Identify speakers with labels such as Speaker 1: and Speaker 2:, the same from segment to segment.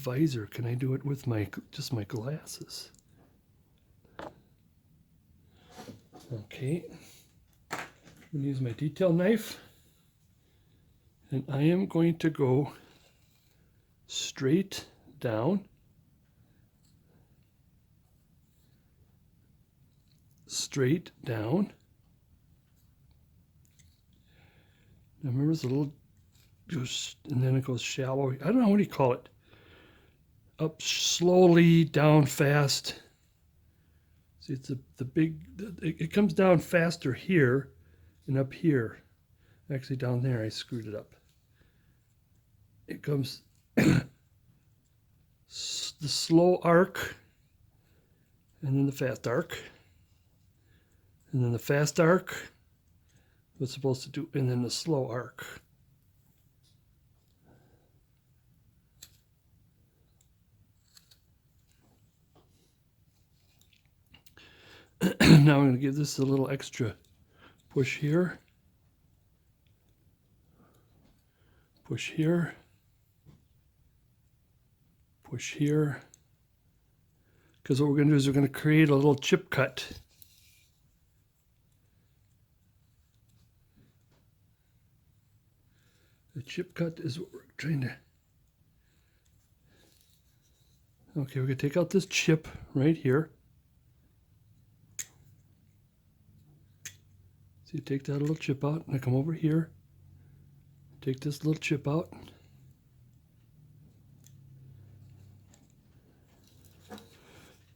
Speaker 1: visor. Can I do it with just my glasses? Okay. I'm going to use my detail knife. And I am going to go straight down. Straight down. Now remember, it's a little, and then it goes shallow. I don't know, what do you call it? Up slowly, down fast. See, it's the big, it comes down faster here and up here. Actually, down there, I screwed it up. It comes the slow arc, and then the fast arc, and then the fast arc, what's supposed to do, and then the slow arc. Now I'm going to give this a little extra push here, push here, push here, because what we're going to do is we're going to create a little chip cut. The chip cut is what we're trying to... Okay, we're going to take out this chip right here. So you take that little chip out, and I come over here, take this little chip out.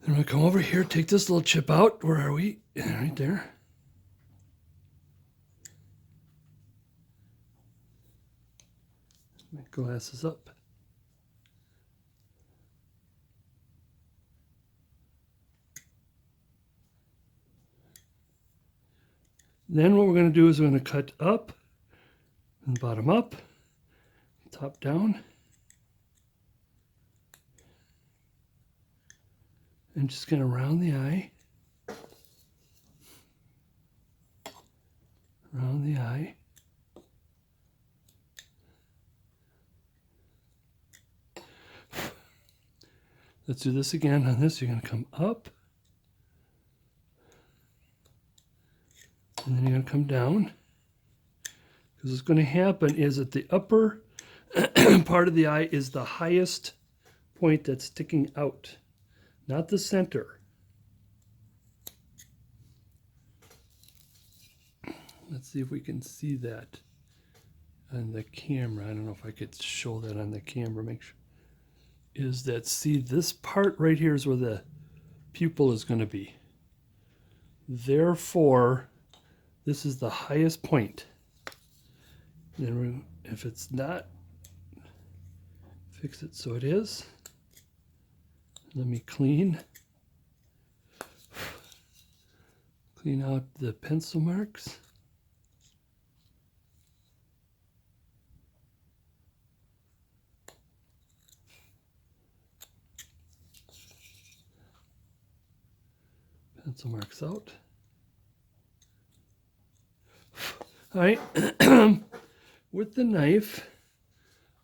Speaker 1: Then I come over here, take this little chip out. Where are we? Right there. My glasses up. Then what we're going to do is we're going to cut up and bottom up, top down, and just going to round the eye, round the eye. Let's do this again. On this, you're going to come up. And then you're going to come down. Because what's going to happen is that the upper part of the eye is the highest point that's sticking out, not the center. Let's see if we can see that on the camera. I don't know if I could show that on the camera. Make sure. Is that, see, this part right here is where the pupil is going to be. Therefore, this is the highest point. Then if it's not, fix it so it is. Let me clean out the pencil marks. Pencil marks out. All right, with the knife,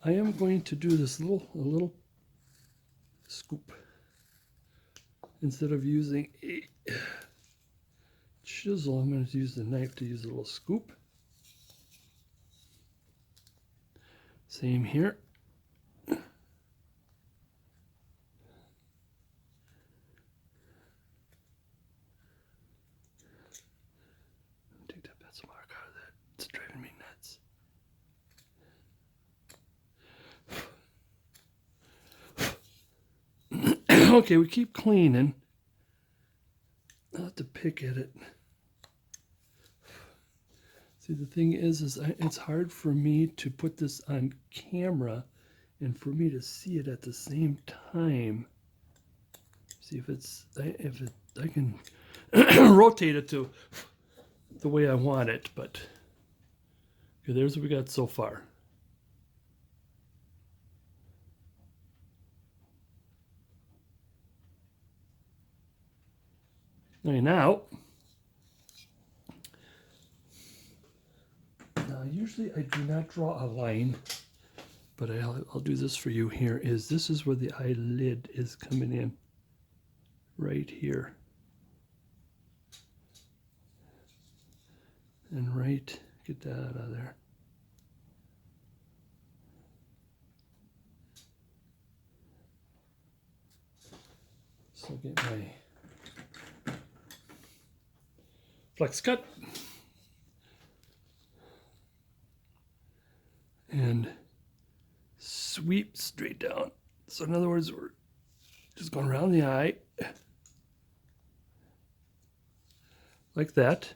Speaker 1: I am going to do this little scoop. Instead of using a chisel, I'm going to use the knife to use a little scoop. Same here. Take that pencil mark out of that. It's driving me nuts. Okay, we keep cleaning. I'll have to pick at it. See, the thing is it's hard for me to put this on camera and for me to see it at the same time. See if I can rotate it to the way I want it, but okay, there's what we got so far. Okay, now usually I do not draw a line, but I'll do this for you here, is this is where the eyelid is coming in. Right here. And right, get that out of there. So get my flex cut. And sweep straight down. So in other words, we're just going around the eye. Like that.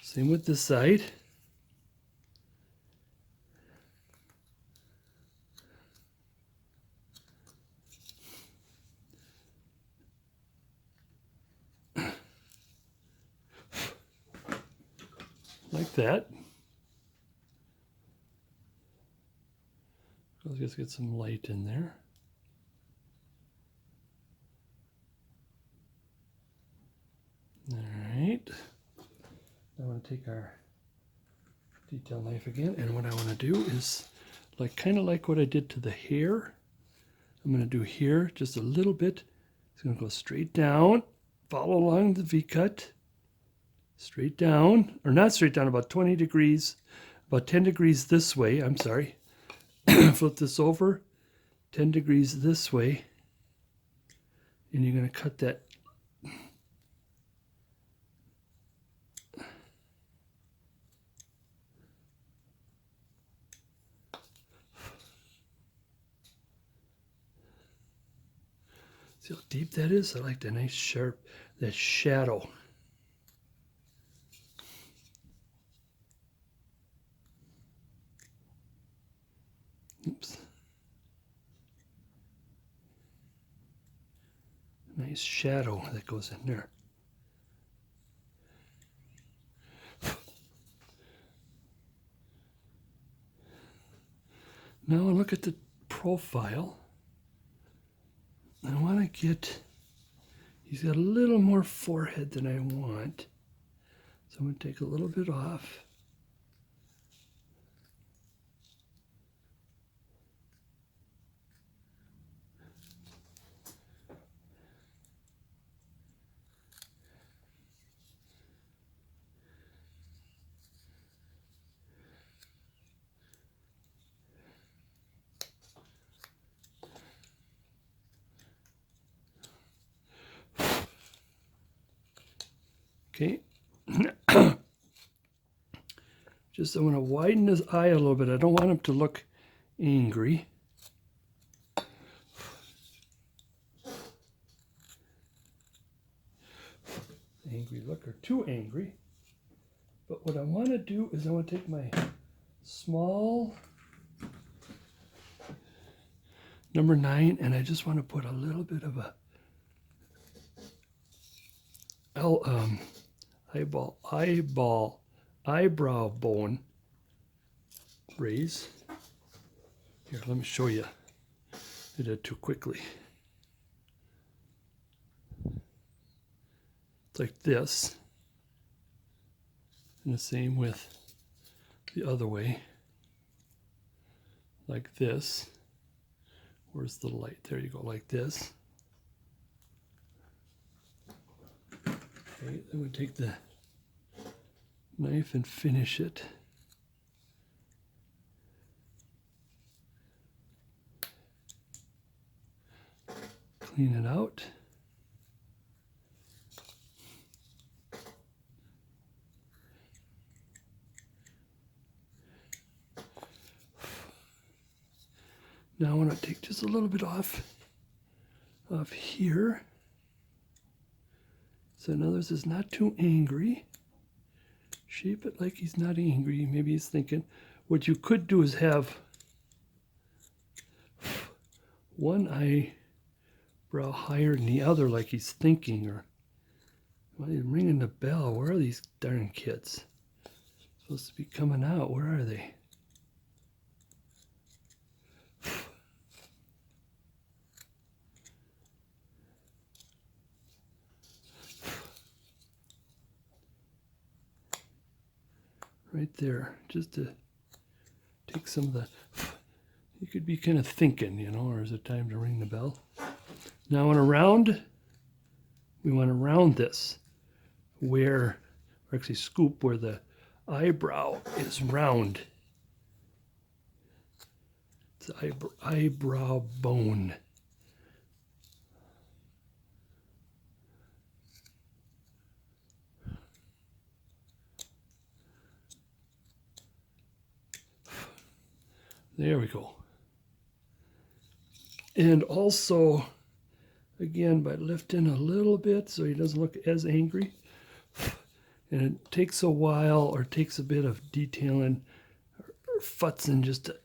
Speaker 1: Same with this side. Like that. Let's just get some light in there. All right. I want to take our detail knife again, and what I want to do is kind of like what I did to the hair. I'm going to do here just a little bit. It's going to go straight down, follow along the V-cut, straight down, or not straight down, about 20 degrees, about 10 degrees this way, I'm sorry. Flip this over, 10 degrees this way, and you're going to cut that. See how deep that is? I like the nice sharp, that shadow. Oops. Nice shadow that goes in there. Now look at the profile. I want to get, he's got a little more forehead than I want. So I'm going to take a little bit off. Okay. Just I'm going to widen his eye a little bit. I don't want him to look angry. Angry look or too angry. But what I want to do is I want to take my small number 9 and I just want to put a little bit of a eyebrow bone raise. Here, let me show you. I did it too quickly. It's like this. And the same with the other way. Like this. Where's the light? There you go, like this. Okay, then we take the knife and finish it. Clean it out. Now I want to take just a little bit off here. So in other words, it's not too angry. Shape it like he's not angry. Maybe he's thinking. What you could do is have one eyebrow higher than the other, like he's thinking, or well, he's ringing the bell. Where are these darn kids? Supposed to be coming out. Where are they? Right there, just to take some of the, you could be kind of thinking, you know, or is it time to ring the bell? Now we want to round this where, or actually scoop where the eyebrow is round. It's eyebrow bone. There we go. And also, again, by lifting a little bit so he doesn't look as angry. And it takes a while or takes a bit of detailing or futzing just to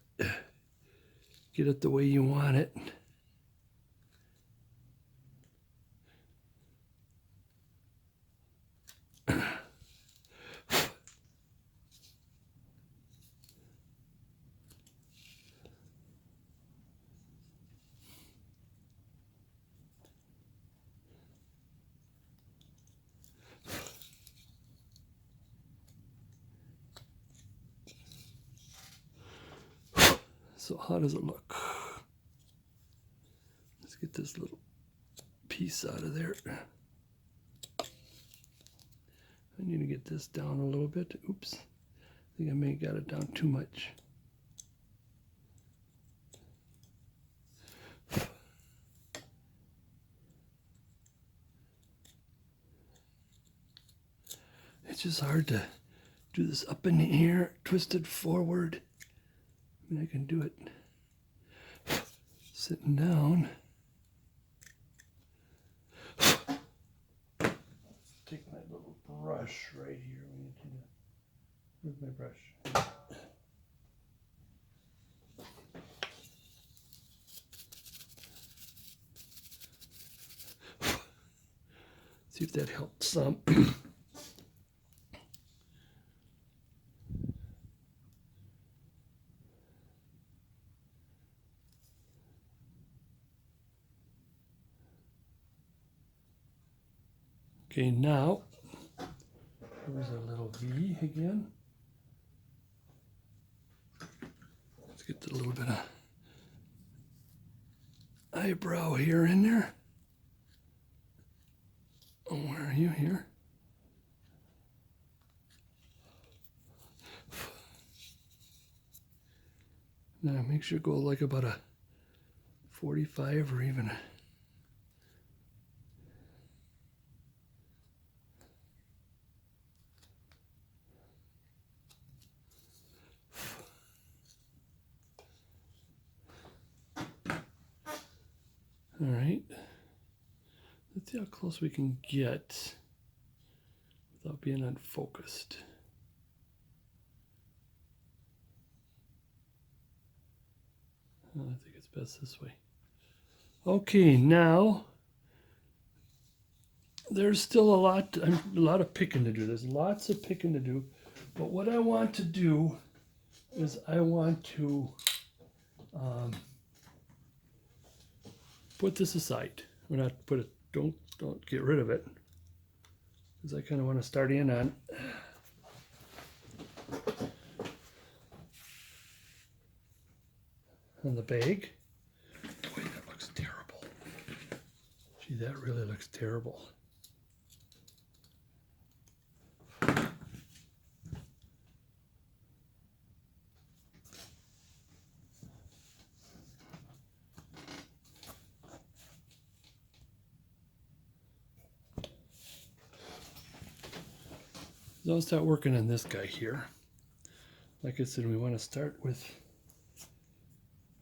Speaker 1: get it the way you want it. So how does it look? Let's get this little piece out of there. I need to get this down a little bit. Oops. I think I may have got it down too much. It's just hard to do this up in the air, twisted forward. I mean, I can do it sitting down. Take my little brush right here. Where's my brush? See if that helps some. Okay, now, here's a little V again. Let's get a little bit of eyebrow here in there. Oh, where are you here? Now make sure it goes like about a 45 or even a all right, let's see how close we can get without being unfocused. I think it's best this way. Okay, now there's still a lot of picking to do. There's lots of picking to do, but what I want to do is I want to put this aside. We're not put it. Don't get rid of it, because I kind of want to start in on the bag. Boy, that looks terrible. Gee, that really looks terrible. So I'll start working on this guy here. Like I said, we want to start with,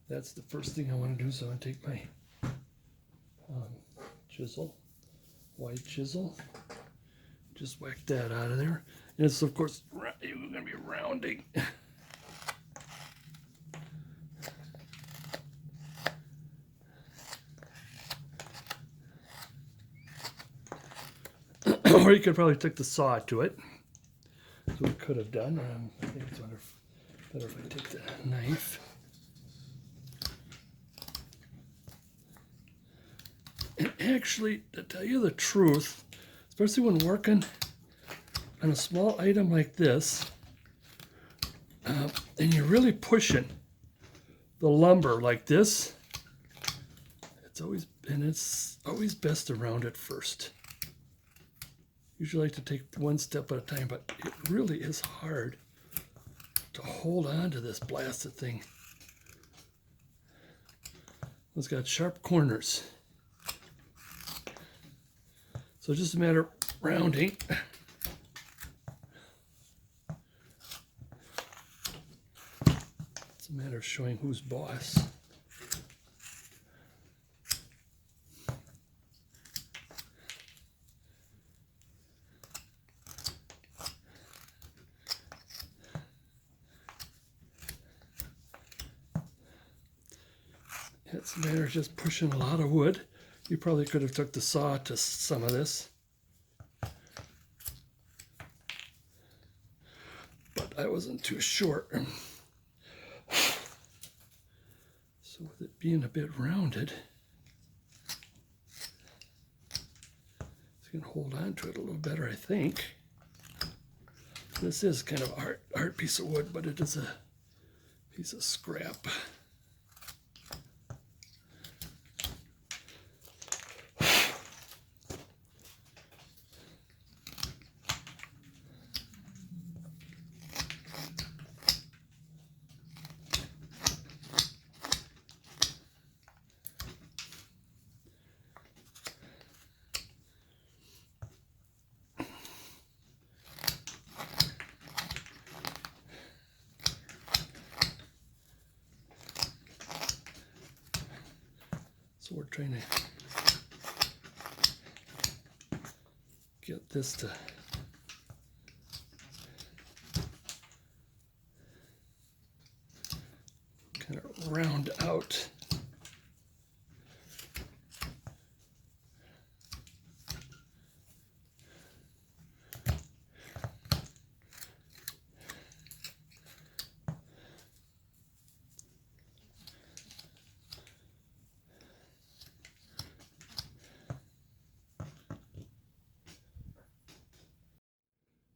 Speaker 1: that's the first thing I want to do. So I'm going to take my chisel, white chisel, just whack that out of there. And it's, of course, you're going to be rounding. Or you could probably take the saw to it. That's what we could have done. I think it's better if I take the knife. And actually, to tell you the truth, especially when working on a small item like this, and you're really pushing the lumber like this, it's always best to round it first. Usually like to take one step at a time, but it really is hard to hold on to this blasted thing. It's got sharp corners. So just a matter of rounding. It's a matter of showing who's boss. It's a matter of just pushing a lot of wood. You probably could have took the saw to some of this, but I wasn't too sure. So with it being a bit rounded, it's going to hold on to it a little better, I think. This is kind of an art piece of wood, but it is a piece of scrap. So we're trying to get this to kind of round out.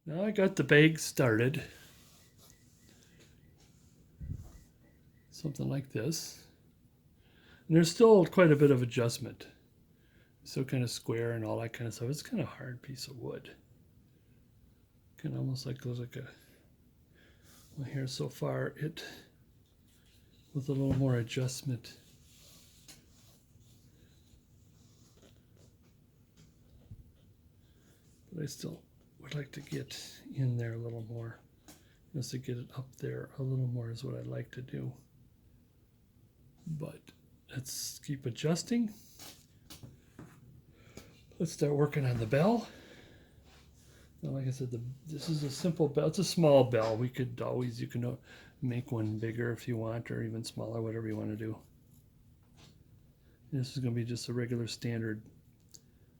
Speaker 1: Now I got the bag started. Something like this. And there's still quite a bit of adjustment. It's still kind of square and all that kind of stuff. It's kind of a hard piece of wood. Kind of almost like looks like a, well, here so far it with a little more adjustment. But I still would like to get in there a little more. Just to get it up there a little more is what I'd like to do. But let's keep adjusting. Let's start working on the bell. Now, like I said, this is a simple bell. It's a small bell. We could always, you can make one bigger if you want, or even smaller, whatever you want to do. And this is going to be just a regular standard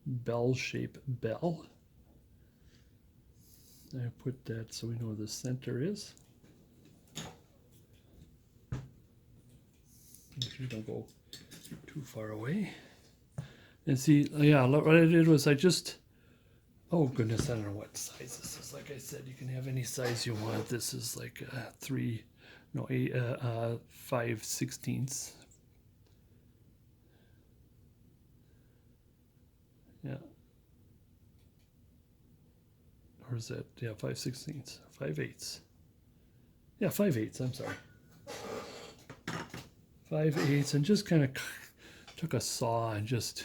Speaker 1: bell shape bell. I put that so we know where the center is. Usually don't go too far away. And see, yeah, what I did was I just, oh goodness, I don't know what size this is. Like I said, you can have any size you want. This is like 5/16. Yeah. Or is that, yeah, 5/16, 5/8. Yeah, 5/8, I'm sorry. 5/8, and just kind of took a saw and just